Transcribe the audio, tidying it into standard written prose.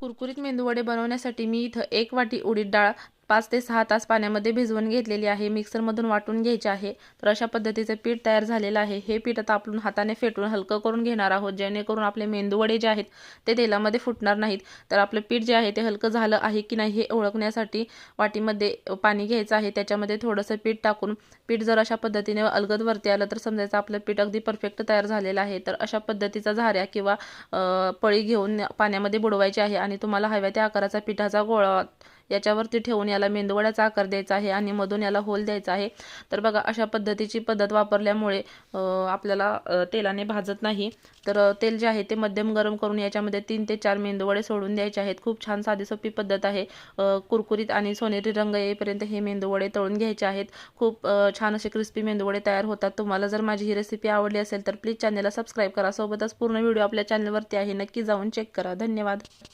कुरकुरीत मेंदूवडे बनवण्यासाठी मी इथं 1 वाटी उडीद डाळ 5 ते 6 तास पाण्यामध्ये भिजवून घेतलेली आहे. मिक्सरमधून वाटून घ्यायचे आहे. तर अशा पद्धतीचे पीठ तयार झालेलं आहे. हे पीठ आता आपण हाताने फेटून हलकं करून घेणार आहोत, जेणेकरून आपले मेंदूवडे जे आहेत ते तेलामध्ये फुटणार नाहीत. तर आपलं पीठ जे आहे ते हलकं झालं आहे की नाही हे ओळखण्यासाठी वाटीमध्ये पाणी घ्यायचं आहे. त्याच्यामध्ये थोडंसं पीठ टाकून पीठ जर अशा पद्धतीने अलगद वरती आलं तर समजायचं आपलं पीठ अगदी परफेक्ट तयार झालेलं आहे. तर अशा पद्धतीचा झाऱ्या किंवा पळी घेऊन पाण्यामध्ये बुडवायची आहे आणि तुम्हाला हव्या त्या आकाराचा पिठाचा गोळा याच्यावरती ठेवून याला मेंदूवड्याचा आकार द्यायचा आहे आणि मधून याला होल द्यायचा आहे. तर बघा अशा पद्धतीची पद्धत वापरल्यामुळे आपल्याला तेलाने भाजत नाही. तर तेल जे आहे ते मध्यम गरम करून याच्यामध्ये 3 ते 4 मेंदूवडे सोडून द्यायचे आहेत. खूप छान साधी सोपी पद्धत आहे. कुरकुरीत आणि सोनेरी रंग येईपर्यंत हे मेंदूवडे तळून घ्यायचे आहेत. खूप छान असे क्रिस्पी मेंदूवडे तयार होतात. तुम्हाला जर माझी ही रेसिपी आवडली असेल तर प्लीज चॅनलला सबस्क्राईब करा. सोबतच पूर्ण व्हिडिओ आपल्या चॅनलवरती आहे, नक्की जाऊन चेक करा. धन्यवाद.